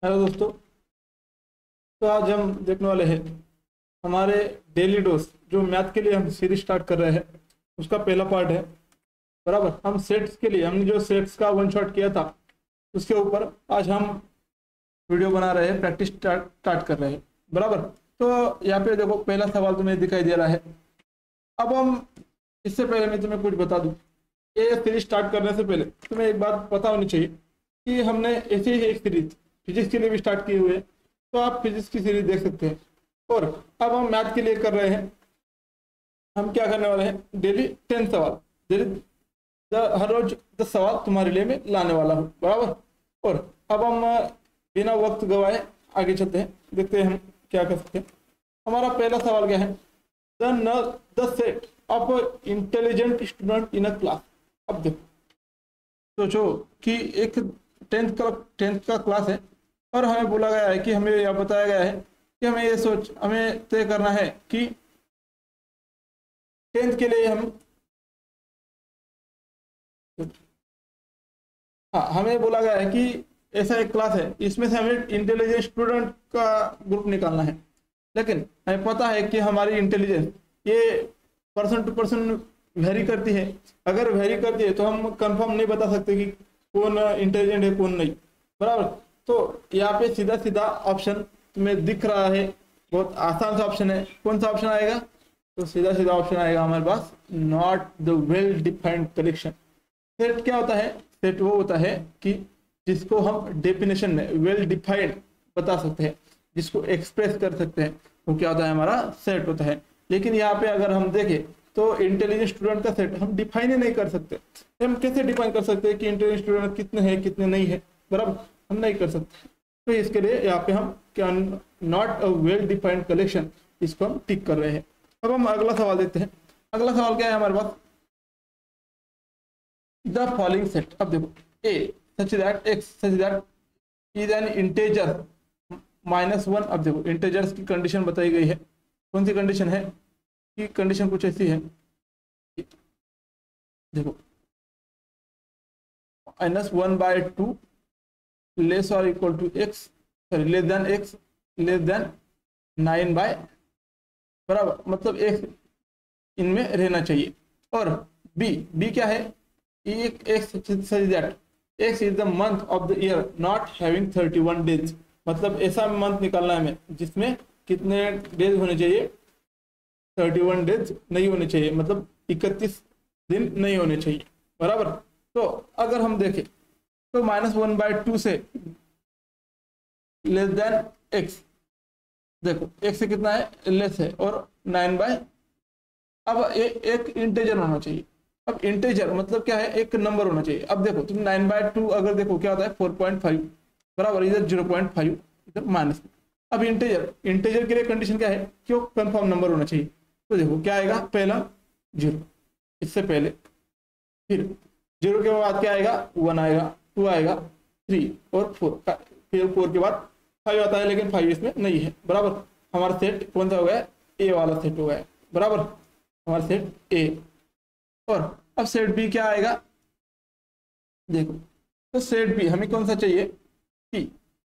Hello दोस्तों। तो आज हम देखने वाले हैं हमारे डेली डोज जो मैथ के लिए हम सीरीज स्टार्ट कर रहे हैं उसका पहला पार्ट है। बराबर, हम सेट्स के लिए हमने जो सेट्स का वन शॉट किया था उसके ऊपर आज हम वीडियो बना रहे हैं, प्रैक्टिस स्टार्ट कर रहे हैं। बराबर, तो यहाँ पे देखो पहला सवाल तुम्हें दिखाई दे रहा है। अब हम इससे पहले मैं तुम्हें कुछ बता दूं, ये सीरीज स्टार्ट करने से पहले तुम्हें एक बात पता होनी चाहिए कि हमने ऐसे ही एक सीरीज फिजिक्स के लिए भी स्टार्ट किए हुए हैं, तो आप फिजिक्स की सीरीज देख सकते हैं। और अब हम मैथ के लिए कर रहे हैं। हम क्या करने वाले हैं, डेली 10 सवाल, डेली हर रोज 10 सवाल तुम्हारे लिए मैं लाने वाला हूँ। बराबर, और अब हम बिना वक्त गवाए आगे चलते हैं, देखते हैं हम क्या कर सकते हैं। हमारा पहला सवाल क्या है, the set of intelligent student in a class. अब देखो, सोचो कि एक टेंथ का क्लास है और हमें बोला गया है कि हमें यह बताया गया है कि हमें तय करना है कि टेंथ के लिए हम, हाँ, हमें बोला गया है कि ऐसा एक क्लास है, इसमें से हमें इंटेलिजेंट स्टूडेंट का ग्रुप निकालना है। लेकिन हमें पता है कि हमारी इंटेलिजेंस ये पर्सन टू पर्सन वेरी करती है। अगर वेरी करती है तो हम कंफर्म नहीं बता सकते कि कौन इंटेलिजेंट है कौन नहीं। बराबर, तो यहाँ पे सीधा सीधा ऑप्शन तुम्हें दिख रहा है, बहुत आसान सा ऑप्शन है। कौन सा ऑप्शन आएगा, तो सीधा सीधा ऑप्शन आएगा हमारे पास, not the well defined collection. Set क्या होता है, सेट वो होता है कि जिसको हम डेफिनेशन में वेल डिफाइंड बता सकते हैं, जिसको एक्सप्रेस कर सकते हैं, वो क्या होता है, हमारा सेट होता है। लेकिन यहाँ पे अगर हम देखें तो इंटेलिजेंट स्टूडेंट का सेट हम डिफाइन ही नहीं कर सकते। हम कैसे डिफाइन कर सकते हैं कि इंटेलिजेंट स्टूडेंट कितने हैं कितने नहीं है, बराबर, हम नहीं कर सकते। तो इसके लिए यहाँ पे हम क्या, not a well defined collection, इसको हम टिक कर रहे हैं। अब हम अगला सवाल देखते हैं। अगला सवाल क्या है हमारे पास, द फॉलोइंग सेट। अब देखो, A such that is an integer -1। अब देखो इंटेजर्स की कंडीशन बताई गई है। कौन सी कंडीशन है, कि कंडीशन कुछ ऐसी है, देखो -1/2 लेस और equal to x, sorry less than x, less than 9/, बराबर, मतलब एक इनमें रहना चाहिए। और बी क्या है, x is the month of the year not having 31 days. मतलब ऐसा मंथ निकालना है हमें जिसमें कितने डेज होने चाहिए, 31 डेज नहीं होने चाहिए, मतलब 31 दिन नहीं होने चाहिए। बराबर, तो अगर हम देखें तो -1/2 से लेस देन एक्स, देखो एक्स से कितना है, लेस है, और 9/, अब एक इंटेजर होना चाहिए। अब इंटेजर मतलब क्या है, एक नंबर होना चाहिए। अब देखो तुम 9/2 अगर देखो क्या होता है 4.5, बराबर, इधर 0.5, इधर माइनस। अब इंटेजर के लिए कंडीशन क्या है, क्यों, कंफर्म नंबर होना चाहिए। तो देखो क्या आएगा, पहला 0, इससे पहले, फिर 0 के बाद क्या आएगा, 1 आएगा, 2 आएगा, 3 और 4, फिर 4 के बाद 5 आता है, लेकिन 5 इसमें नहीं है। बराबर, हमारा सेट कौन सा हो गया, ए वाला सेट हो गया। बराबर, हमारा सेट ए। और अब सेट बी क्या आएगा, देखो, तो सेट बी हमें कौन सा चाहिए कि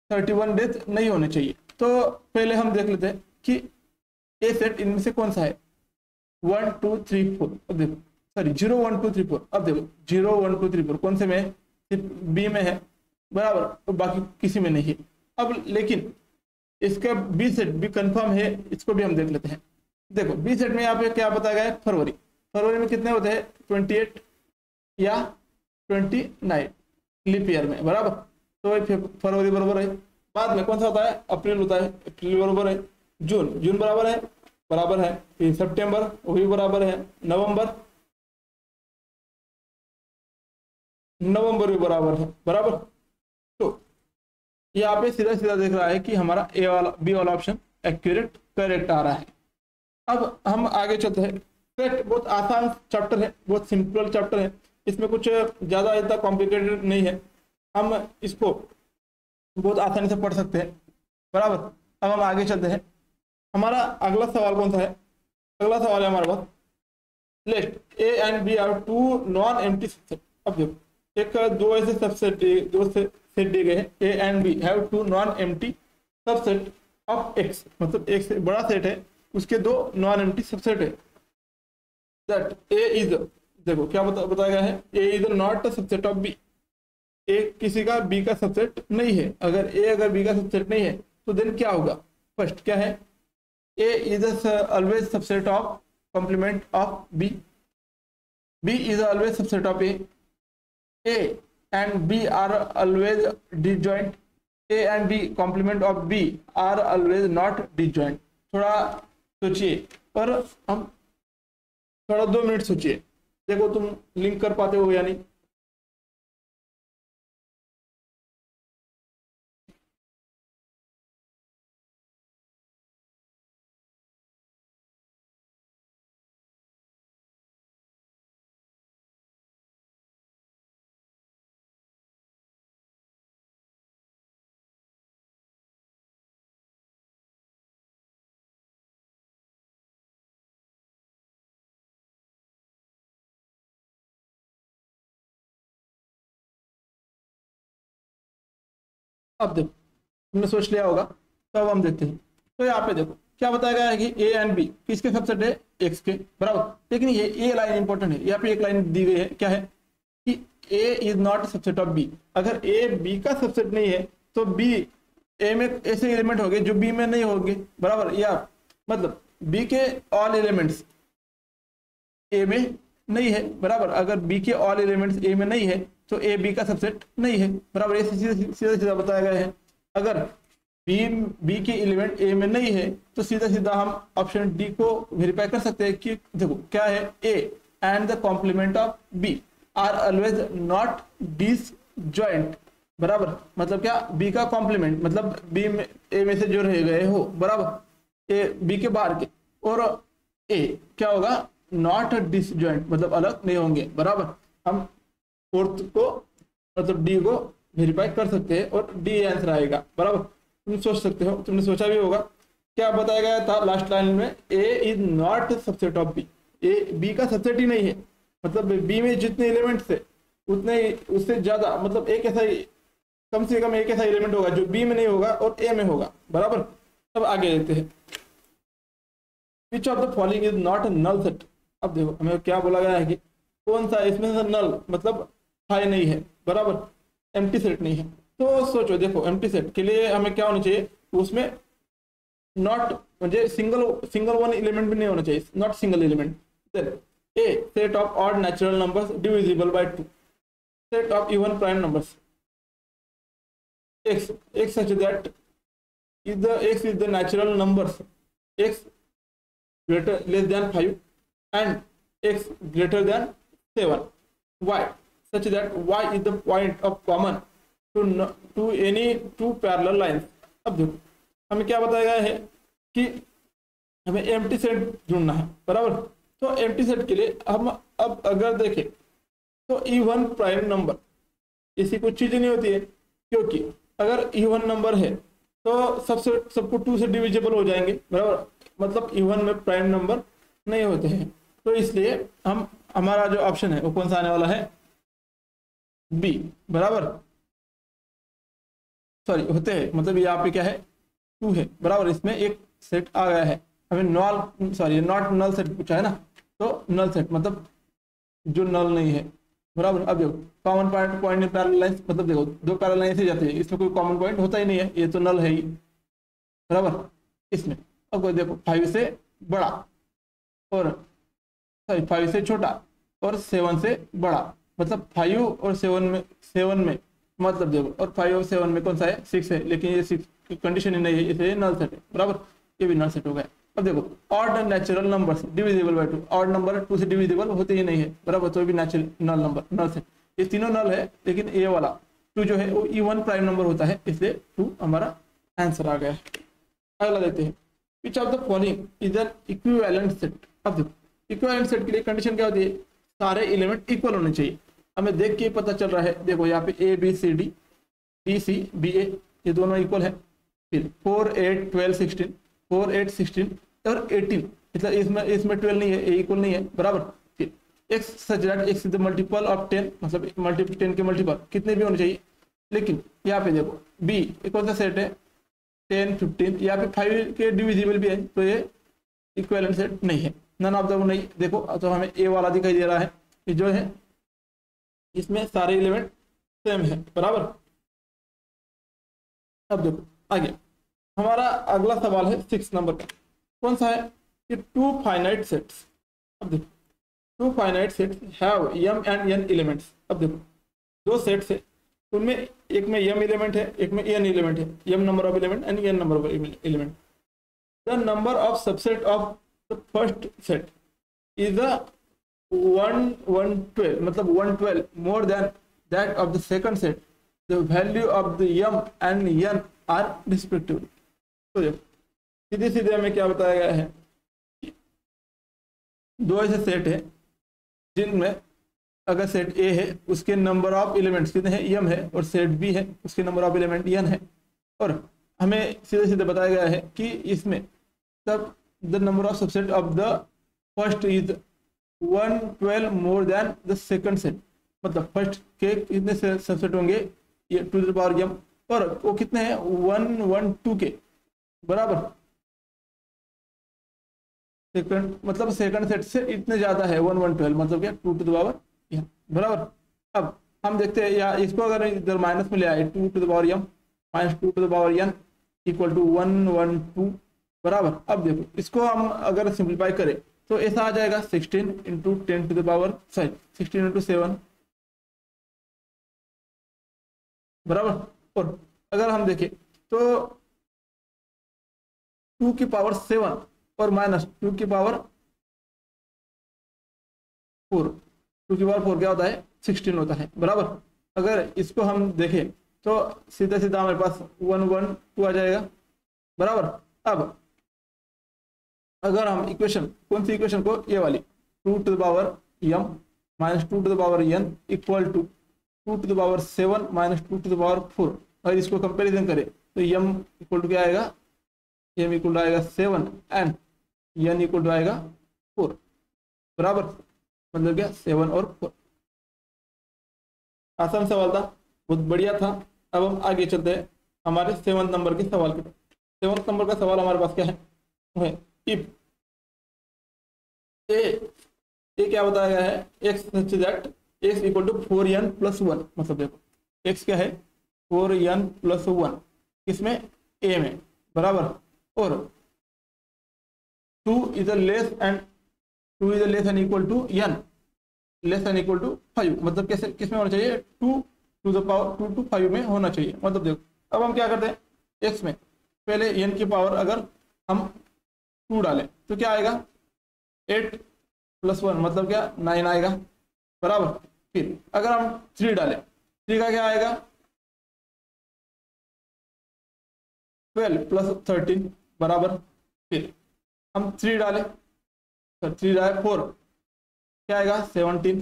31 डेज नहीं होने चाहिए। तो पहले हम देख लेते हैं कि ए सेट इनमें से कौन सा है, 1 2 3 4। अब देखो, सॉरी 0 1 2 3 4। अब देखो 0 1 2 3 4 कौन से में है, सिर्फ बी में है, बराबर, तो बाकी किसी में नहीं है। अब लेकिन इसका बी सेट भी कंफर्म है, इसको भी हम देख लेते हैं। देखो बी सेट में यहाँ पे क्या बताया गया है, फरवरी में कितने होते हैं, 28 या 29 लीप ईयर में, बराबर, तो फरवरी बराबर है। बाद में कौन सा होता है, अप्रैल होता है, अप्रैल बराबर है। जून बराबर है, फिर सितंबर वही बराबर है, नवंबर भी बराबर है। बराबर, तो यहाँ पे सीधा सीधा देख रहा है कि हमारा ए वाला बी वाला ऑप्शन एक्यूरेट करेक्ट आ रहा है। अब हम आगे चलते हैं। सेट बहुत आसान चैप्टर है, बहुत सिंपल चैप्टर है, इसमें कुछ ज़्यादा इतना कॉम्प्लिकेटेड नहीं है, हम इसको बहुत आसानी से पढ़ सकते हैं। बराबर, अब हम आगे चलते हैं। हमारा अगला सवाल कौन सा है, अगला सवाल है हमारे पास, list A and B are two non empty subset. अब देखो एक दो ऐसे सबसेट, दो से सेट दिए गए हैं, A and B have two non empty subset of X, मतलब एक से बड़ा सेट है, उसके दो नॉन एम्प्टी सबसेट है, दैट ए इज, देखो क्या बताया गया है, A is not subset of B, A किसी का बी का सबसेट नहीं है। अगर बी का सबसेट नहीं है तो देन क्या होगा, फर्स्ट क्या है, A is always subset of complement of B, B is always subset of A and B are always disjoint, A and B complement of B are always not disjoint. थोड़ा सोचिए और हम थोड़ा 2 minute सोचिए, देखो तुम लिंक कर पाते हो या नहीं। अब देखो तुमने सोच लिया होगा, तो अब हम देखते हैं। तो यहाँ पे देखो क्या बताया गया है कि ए एंड बी किसके सबसेट है, एक्स के, बराबर। लेकिन ये ए लाइन इंपॉर्टेंट है, यहाँ पे एक लाइन दी गई है, क्या है कि A is not subset of B. अगर ए बी का सबसेट नहीं है तो बी ए में ऐसे एलिमेंट होंगे जो बी में नहीं होंगे, बराबर। या मतलब बी के ऑल एलिमेंट्स ए में नहीं है, बराबर। अगर बी के ऑल एलिमेंट्स ए में नहीं है तो ए बी का सबसेट नहीं है, बराबर। ये सीधा सीधा बताया गया है। अगर बी के एलिमेंट ए में नहीं है तो सीधा सीधा हम ऑप्शन डी को वेरीफाई कर सकते हैं कि देखो क्या है, A and the complement of B are always not disjoint, बराबर। मतलब क्या, बी का कॉम्प्लीमेंट मतलब बी में ए में से जो रह गए हो, बराबर, ए बी के बाहर के, और ए क्या होगा, नॉट डिसजॉइंट मतलब अलग नहीं होंगे, बराबर। हम फोर्थ को मतलब डी को वेरीफाई कर सकते हैं और डी आंसर आएगा, बराबर। तुम सोच सकते हो, तुमने सोचा भी होगा, क्या बताया गया था लास्ट लाइन में, A is not subset of B, A B का सबसेट ही नहीं है। मतलब बी में जितने एलिमेंट्स है उतने उससे ज्यादा, मतलब एक ऐसा कम से कम एक ऐसा एलिमेंट होगा जो बी में नहीं होगा और ए में होगा, बराबर। अब आगे देखते हैं, which of the following is not null set. अब देखो हमें क्या बोला गया है कि कौन सा इसमें से नल मतलब हाई नहीं है, बराबर, एम्प्टी सेट नहीं है। तो सोचो, देखो एम्प्टी सेट के लिए हमें क्या होना चाहिए, उसमें नॉट म्हणजे सिंगल वन एलिमेंट भी नहीं होना चाहिए, not single element. Then a set of odd natural numbers divisible by 2, set of even prime numbers x such that x is the natural numbers x greater less than 5 and x greater than 7, y such that y is the point of common to any two parallel lines। अब देखो हमें क्या बताया गया है कि हमें empty set ढूंढना है, बराबर। तो एम्प्टी सेट के लिए हम अब अगर देखें तो इवन प्राइम नंबर ऐसी कुछ चीज नहीं होती है, क्योंकि अगर इवन नंबर है तो सबको 2 से डिविजिबल हो जाएंगे, बराबर। मतलब इवन में प्राइम नंबर नहीं होते हैं, तो इसलिए हमारा जो ऑप्शन है वो कौन सा आने वाला है, बी, बराबर। सॉरी होते हैं मतलब यहाँ पे क्या है, 2 है, बराबर। इसमें एक सेट आ गया है, हमें नॉट नल सेट पूछा है ना, तो नल सेट मतलब जो नल नहीं है, बराबर। अब देखो common point in parallel lines, मतलब देखो 2 पैरेलल लाइन से जाती है, इसमें कोई कॉमन पॉइंट होता ही नहीं है, ये तो नल है ही, बराबर। इसमें अब कोई देखो 5 से बड़ा और 5 से छोटा और 7 से बड़ा, मतलब 5 और 7 में मतलब देखो, और 5 और 7 में कौन सा है, 6 है, लेकिन ये 6 कंडीशन ही नहीं है, इसलिए नल सेट है, बराबर। ये भी नल सेट हो गया। अब देखो odd natural numbers divisible by 2, odd number 2 से डिविजिबल होते ही नहीं है, बराबर, तो भी नेचुरल नल नंबर, नल सेट। ये तीनों नल है, लेकिन ये वाला 2 जो है वो इवन प्राइम नंबर होता है, इसलिए 2 हमारा आंसर आ गया है। अगला देखते हैं, which of the following is an equivalent set. अब देखो इक्विवेलेंट सेट के लिए कंडीशन क्या होती है, सारे एलिमेंट इक्वल होने चाहिए। हमें देख के पता चल रहा है, देखो यहाँ पे A B C D, B C B A, ये दोनों इक्वल है। फिर 4 8 12 16, 4 8 16 और 18, मतलब इसमें 12 नहीं है, ए इक्वल नहीं है, बराबर। फिर x such that x is the multiple of 10, मतलब 10 के मल्टीपल कितने भी होने चाहिए, लेकिन यहाँ पे देखो बी एक कौन सा सेट है 10 15, यहाँ पे 5 के डिविजिबल भी है, तो ये इक्विवेलेंट सेट नहीं है, नन ऑफ द नहीं। देखो तो हमें ए वाला दिखाई दे रहा है कि जो है इसमें सारे एलिमेंट सेम है, बराबर। अब देखो आगे हमारा अगला सवाल है 6 नंबर का, कौन सा है कि टू फाइनाइट सेट्स। अब देखो two finite sets have m and n elements. अब देखो दो सेट्स है, उनमें एक में m एलिमेंट है, एक में n एलिमेंट है, m number of element and n number of element. The number of subset of the first set is the 112, मतलब 112 more than that of the second set, the value of the m and n are respectively. तो देखो सीधे सीधे हमें क्या बताया गया है, दो ऐसे सेट है जिनमें अगर सेट ए है उसके नंबर ऑफ एलिमेंट्स कितने हैं m है, और सेट बी है उसके नंबर ऑफ एलिमेंट n है, और हमें सीधे सीधे बताया गया है कि इसमें तब the number of subset of the first is 112 more then the second set, मतलब फर्स्ट के कितने सबसेट होंगे ये टू द पावर m, और वो कितने हैं 112 के बराबर। सेकंड मतलब सेकंड सेट से इतने ज्यादा है 112, मतलब क्या 2 टू द पावर m बराबर। अब हम देखते हैं या इसको अगर इधर माइनस में ले आए 2 to the power m minus 2 to the power n equal to 112 बराबर। अब देखो इसको हम अगर सिंप्लीफाई करें तो ऐसा आ जाएगा 16 into 10 to the power 16 into 7 बराबर। और अगर हम देखें तो 2 की पावर 7 और माइनस 2 की पावर 4, 2 की पावर 4 क्या होता है 16 होता है बराबर। अगर इसको हम देखें तो सीधा सीधा हमारे पास 112 आ जाएगा बराबर। अब अगर हम इक्वेशन कौन सी इक्वेशन को ये वाली 2 to the power m minus 2 to the power n equal to 2 to the power 7 minus 2 to the power 4, अगर इसको कंपेरिजन करें तो m इक्वल टू क्या आएगा, m इक्वल टू आएगा 7 एंड n इक्वल टू आएगा 4 बराबर, मतलब क्या 7 और 4। आसान सवाल था, बहुत बढ़िया था। अब हम आगे चलते हैं हमारे 7 नंबर के सवाल के। 7 नंबर का सवाल हमारे पास क्या है, इफ ए क्या बताया गया है x such that x equal to 4n plus 1, मतलब देखो x क्या है 4n प्लस 1 किसमें a में बराबर, और 2 is less and equal to n less and equal to 5, मतलब कैसे किसमें होना चाहिए 2 टू द पावर 2 टू 5 में होना चाहिए। मतलब देखो अब हम क्या करते हैं x में पहले n की पावर अगर हम 2 डालें तो क्या आएगा 8 प्लस 1 मतलब क्या 9 आएगा बराबर। फिर अगर हम 3 डालें 3 का क्या आएगा 12 प्लस 13 बराबर। फिर हम 3 डालें तो 3 डाले 4 क्या आएगा 17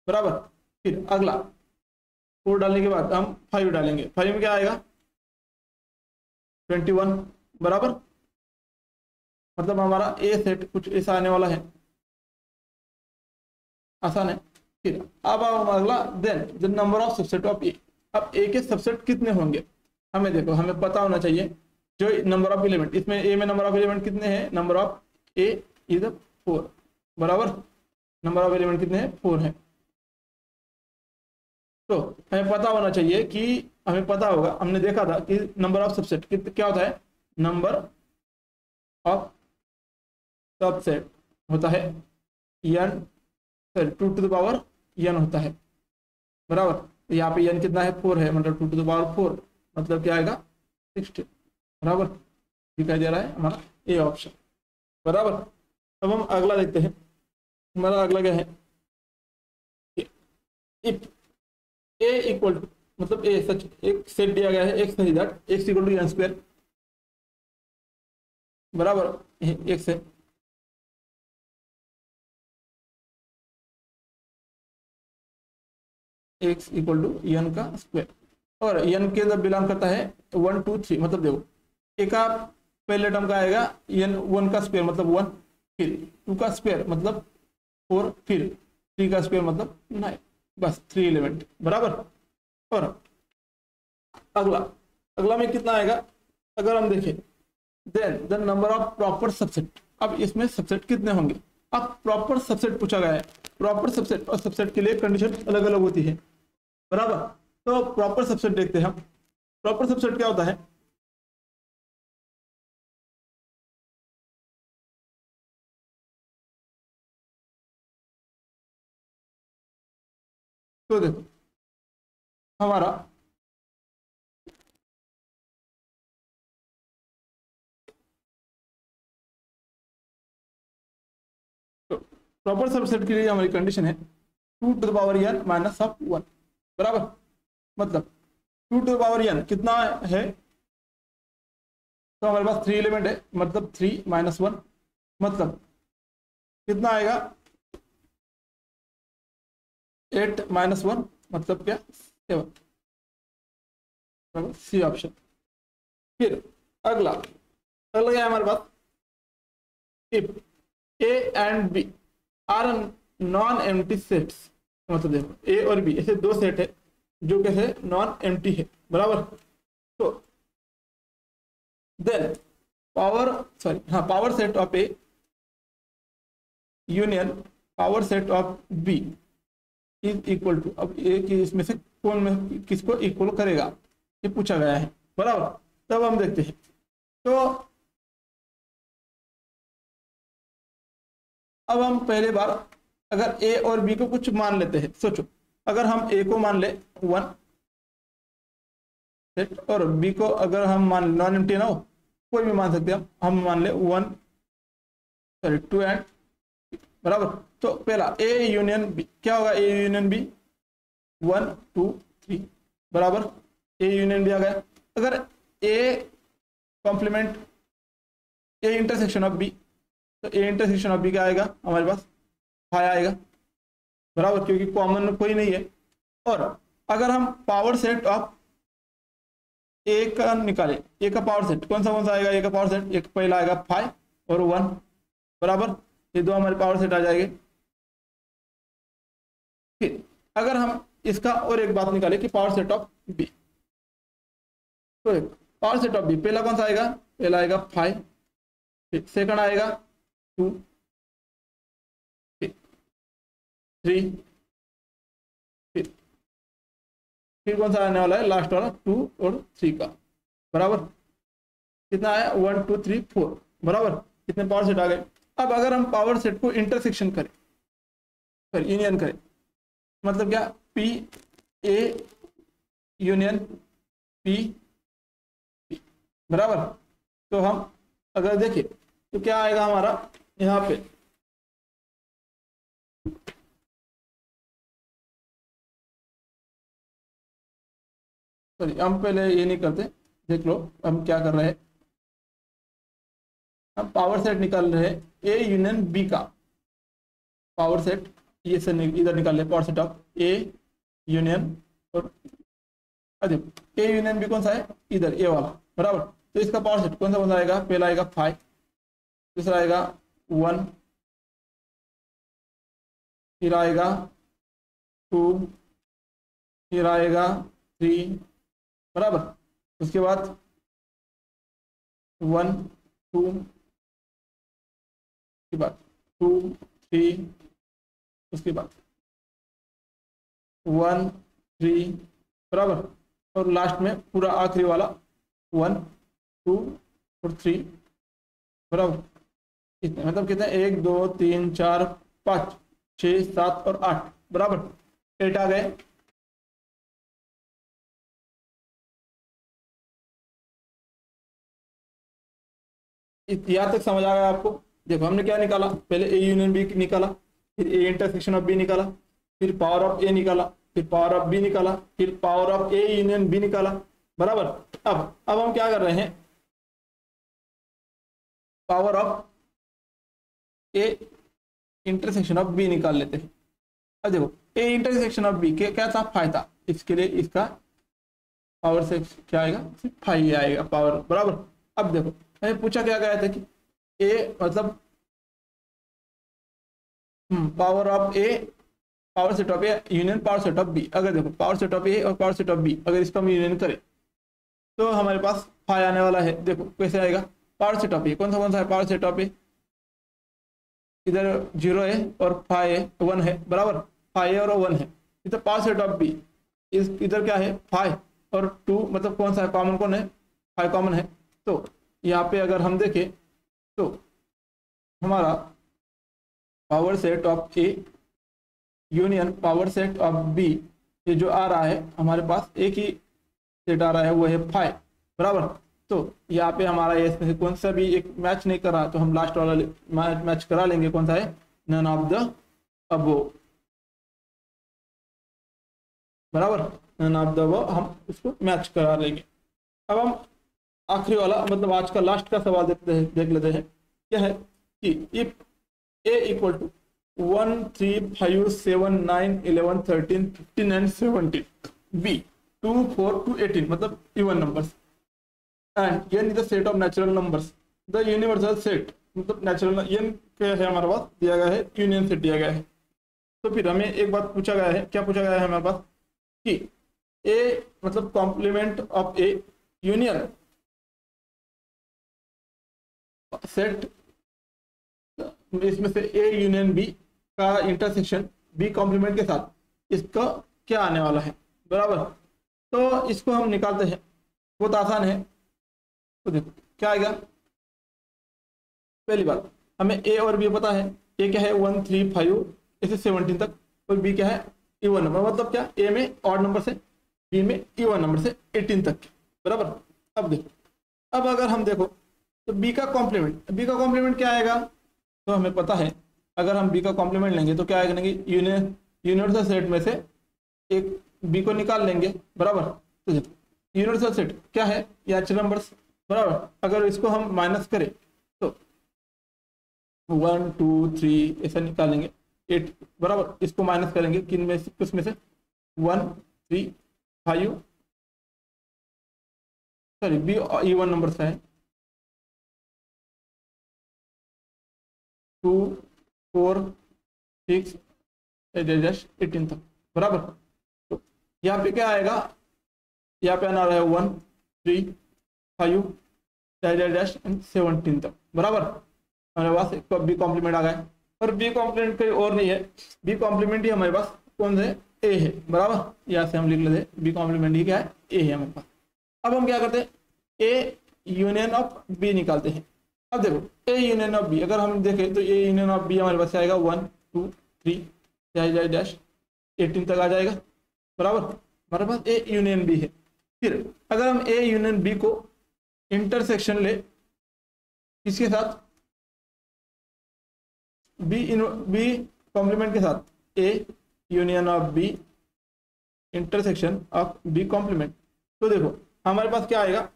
बराबर। फिर अगला 4 डालने के बाद हम 5 डालेंगे, 5 में क्या आएगा 21 बराबर, मतलब हमारा ए सेट कुछ ऐसा आने वाला है, आसान है। फिर अब हम अगला then the number of subset of A. अब ए के सबसेट कितने होंगे हमें देखो, हमें पता होना चाहिए जो नंबर ऑफ एलिमेंट, इसमें ए में नंबर ऑफ एलिमेंट कितने हैं, नंबर ऑफ ए इज 4 बराबर, नंबर ऑफ एलिमेंट कितने हैं 4 हैं। तो हमें पता होना चाहिए कि हमें पता होगा, हमने देखा था कि नंबर ऑफ सबसेट क्या होता है, नंबर ऑफ सबसेट होता है n 2 to the power n होता है बराबर। तो यहाँ पे n कितना है 4 है, मतलब 2 टू द पावर 4 मतलब क्या आएगा 16 बराबर, दिखाई दे रहा है हमारा ए ऑप्शन बराबर। अब हम अगला देखते हैं, हमारा अगला क्या है इफ ए इक्वल टू, मतलब ए सच एक सेट दिया गया है x such that x equal to n square बराबर, एक्स है x इक्वल टू n का स्क्वायर, और n के अंदर बिलोंग करता है 1 2 3, मतलब देखो ए का पहले टर्म का आएगा n 1 का स्क्वायर मतलब 1, फिर 2 का स्क्वायर मतलब 4, फिर 3 का स्क्वायर मतलब 9, बस 3 एलिमेंट बराबर। और अगला अगला में कितना आएगा, अगर हम देखें then the number of proper subset. अब इसमें सबसेट कितने होंगे, अब प्रॉपर सबसेट पूछा गया है। प्रॉपर सबसेट और सबसेट के लिए कंडीशन अलग अलग होती है, बराबर। तो प्रॉपर सबसेट देखते हैं हम। प्रॉपर सबसेट क्या होता है, तो देखो हमारा प्रॉपर सबसेट के लिए हमारी कंडीशन है 2 to the power n minus of 1, बराबर। मतलब 2 टू द पावर n कितना है, तो हमारे पास 3 एलिमेंट है, मतलब 3 माइनस 1 मतलब कितना आएगा 8 माइनस 1 मतलब क्या 7, बराबर सी ऑप्शन। फिर अगला अगला क्या है हमारे पास, if A and B are non empty sets, मतलब देखो ए और बी ऐसे दो सेट है जो कैसे नॉन एम्प्टी है, बराबर। तो then power set of A union power set of B is equal to, अब ए की इसमें से कौन में किसको इक्वल करेगा ये पूछा गया है, बराबर। तब हम देखते हैं, तो अब हम पहले बार अगर ए और बी को कुछ मान लेते हैं, सोचो अगर हम ए को मान ले 1 सेट और बी को अगर हम मान नॉन एम्प्टी ना हो, कोई भी मान सकते हैं हम मान ले 2 एंड, बराबर। तो पहला ए यूनियन बी क्या होगा, ए यूनियन बी 1 2 3, बराबर। ए यूनियन बी आ गया। अगर A complement A intersection of B, तो ए इंटरसेक्शन ऑफ बी क्या आएगा हमारे पास 5 आएगा, बराबर, क्योंकि कॉमन कोई नहीं है। और अगर हम पावर सेट ऑफ ए का निकाले, ए का पावर सेट कौन सा आएगा, ए का पावर सेट एक पहला आएगा 5 और 1, बराबर, ये दो हमारे पावर सेट आ जाएंगे। फिर अगर हम इसका और एक बात निकाले कि पावर सेट ऑफ बी, तो पावर सेट ऑफ बी पहला कौन सा आएगा, पहला आएगा 5, फिर सेकंड आएगा 2, 3, फिर कौन सा आने वाला है लास्ट वाला 2 और 3 का, बराबर। कितना आया 1 2 3 4, बराबर, कितने पावर सेट आ गए। अब अगर हम पावर सेट को इंटरसेक्शन करें, फिर यूनियन करें, मतलब क्या पी ए यूनियन पी, बराबर। तो हम अगर देखें तो क्या आएगा हमारा यहाँ पे, सॉरी हम पहले ये नहीं करते, देख लो हम क्या कर रहे हैं, हम पावर सेट निकाल रहे हैं ए यूनियन बी का पावर सेट, ये से इधर निकाल रहे power set of A union और ए यूनियन बी कौन सा है इधर ए वाला, बराबर। तो इसका पावर सेट कौन सा आएगा, पहला आएगा 5, दूसरा आएगा 1, फिर आएगा 2, फिर आएगा 3, बराबर। उसके बाद 1 2 के बाद 2 3, उसके बाद 1 3, बराबर। और लास्ट में पूरा आखिरी वाला 1 2 और 3, बराबर। इतने मतलब कितने 1 2 3 4 5 6 7 और 8, बराबर 8 आ गए। यहाँ तक समझ आ गया आपको। देखो हमने क्या निकाला, पहले ए यूनियन बी निकाला, फिर ए इंटरसेक्शन ऑफ बी निकाला, फिर पावर ऑफ ए निकाला, फिर पावर ऑफ बी निकाला, फिर power of A union B निकाला, बराबर। अब हम क्या कर रहे हैं, power of A intersection of B निकाल लेते हैं। अब देखो ए इंटरसेक्शन ऑफ बी क्या था 5 था, इसके लिए इसका पावर से क्या आएगा 5 आएगा पावर, बराबर। अब देखो मैंने पूछा क्या गया था कि ए मतलब power of A power set of A union power set of B. अगर देखो पावर सेट ऑफ ए और पावर सेट ऑफ बी अगर इसका हम यूनियन करें तो हमारे पास 5 आने वाला है। देखो कैसे आएगा, पावर सेट ऑफ ए कौन सा है, पावर सेट ऑफ ए इधर 0 है और 5 है 1 है बराबर, 5 है और 1 है। इधर पावर सेट ऑफ बी इस इधर क्या है 5 और 2, मतलब कौन सा है, कॉमन कौन है, 5 कॉमन है। तो यहाँ पे अगर हम देखें तो हमारा power set of A union power set of B, ये जो आ रहा है हमारे पास एक ही सेट आ रहा है वो है 5 बराबर। तो यहाँ पे हमारा ये इसमें से कौन सा भी एक मैच नहीं कर रहा, तो हम लास्ट वाला मैच करा लेंगे, कौन सा है, नन ऑफ द अबो बराबर, नन ऑफ द अबो हम उसको मैच करा लेंगे। अब हम आखिरी वाला मतलब आज का लास्ट का सवाल देख लेते हैं। क्या है कि if A equal to 1 3 5 7 9 11 13 15 and 17, B 2 4 to 18 मतलब even numbers, and n is the set of natural numbers, the universal set मतलब नेचुरल n क्या है हमारे पास दिया गया है, यूनियन सेट दिया गया है। तो फिर हमें एक बात पूछा गया है, क्या पूछा गया है हमारे पास कि a मतलब complement of a union set, इसमें से a यूनियन b का इंटरसेक्शन b कॉम्प्लीमेंट के साथ, इसका क्या आने वाला है बराबर। तो इसको हम निकालते हैं, बहुत आसान है। तो देखो क्या आएगा, पहली बात हमें ए और बी पता है, ए क्या है 1 3 5 ऐसे 17 तक, और बी क्या है इवन नंबर, मतलब क्या ए में ऑड नंबर से, बी में इवन नंबर से 18 तक बराबर। अब देखो, अब अगर हम देखो तो बी का कॉम्प्लीमेंट क्या आएगा, तो हमें पता है अगर हम बी का कॉम्प्लीमेंट लेंगे तो क्या आएगा, यूनिवर्सल सेट में से एक बी को निकाल लेंगे बराबर। तो देखो यूनिवर्सल सेट क्या है, नेचुरल नंबर्स बराबर। अगर इसको हम माइनस करें तो 1 2 3 ऐसा निकालेंगे 8 बराबर, इसको माइनस करेंगे किन में से, किस में से 1 3 5 सॉरी बी इवन नंबर से है 2 4 6 18 तक बराबर। तो यहाँ पे क्या आएगा, यहाँ पे आना रहा है 1 3 5 17 तक बराबर। हमारे पास एक बी कॉम्प्लीमेंट आ गया है, और बी कॉम्प्लीमेंट कोई और नहीं है, बी कॉम्प्लीमेंट ही हमारे पास कौन से ए है बराबर। यहाँ से हम लिख लेते हैं बी कॉम्प्लीमेंट ही क्या है, ए है हमारे पास। अब हम क्या करते हैं, ए यूनियन ऑफ बी निकालते हैं। अब देखो ए यूनियन ऑफ बी अगर हम देखें तो ए यूनियन ऑफ बी हमारे पास आएगा 1 2 3 18 तक आ जाएगा बराबर। हमारे पास ए यूनियन बी है। फिर अगर हम ए यूनियन बी को इंटरसेक्शन ले किसके साथ, बी कॉम्प्लीमेंट के साथ, A union of B intersection of B complement, तो देखो हमारे पास क्या आएगा,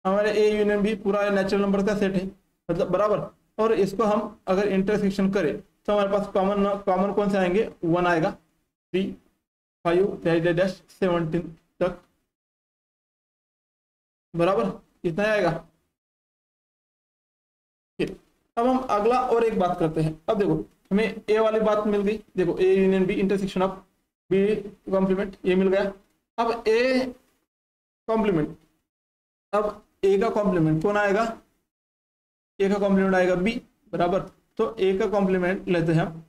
हमारे ए यूनियन बी पूरा नेचुरल नंबर का सेट है मतलब बराबर। और इसको हम अगर इंटरसेक्शन करें तो हमारे पास कॉमन कौन से आएंगे, 1 आएगा 3 5 17 तक बराबर, इतना आएगा। फिर अब हम अगला और एक बात करते हैं। अब देखो हमें ए वाली बात मिल गई, देखो A union B intersection of B complement ये मिल गया। अब ए कॉम्प्लीमेंट, अब ए का कॉम्प्लीमेंट कौन आएगा, ए का कॉम्प्लीमेंट आएगा बी बराबर। तो ए का कॉम्प्लीमेंट लेते हैं हम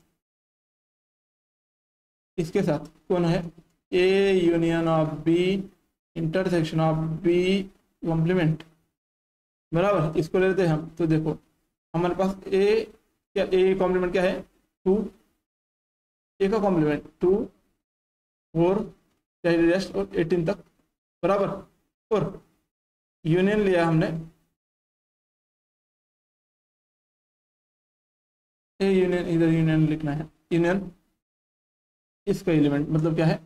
इसके साथ, कौन है, A union of B intersection of B complement बराबर, इसको लेते हैं हम। तो देखो हमारे पास ए क्या, ए कॉम्प्लीमेंट क्या है 2, ए का कॉम्प्लीमेंट 2 4 और 18 तक बराबर। और यूनियन लिया हमने, ए यूनियन, इधर यूनियन लिखना है, यूनियन इसका एलिमेंट मतलब क्या है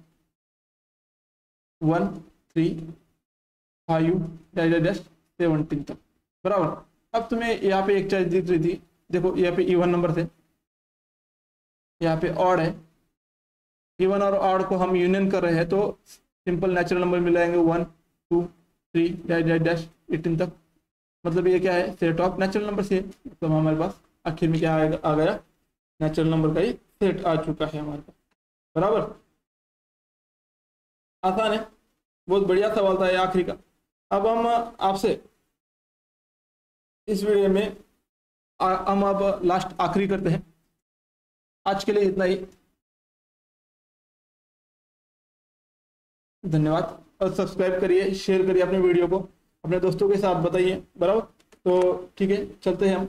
1 3 5 17 तक बराबर। अब तुम्हें यहाँ पे एक चीज दिख रही थी, देखो यहाँ पे इवन नंबर थे, यहाँ पे ऑड है, इवन और ऑड को हम यूनियन कर रहे हैं तो सिंपल नेचुरल नंबर मिलाएंगे 1 2 3 18 तक, मतलब ये क्या है, सेट ऑफ नेचुरल नंबर से। तो हमारे पास आखिर में क्या आ गया, नेचुरल नंबर का ही सेट आ चुका है हमारे पास बराबर। आसान है, बहुत बढ़िया सवाल था ये आखिरी का। अब हम आपसे इस वीडियो में हम अब लास्ट आखिरी करते हैं। आज के लिए इतना ही, धन्यवाद। और सब्सक्राइब करिए, शेयर करिए अपने वीडियो को, अपने दोस्तों के साथ बताइए, बराबर। तो ठीक है, चलते हैं हम।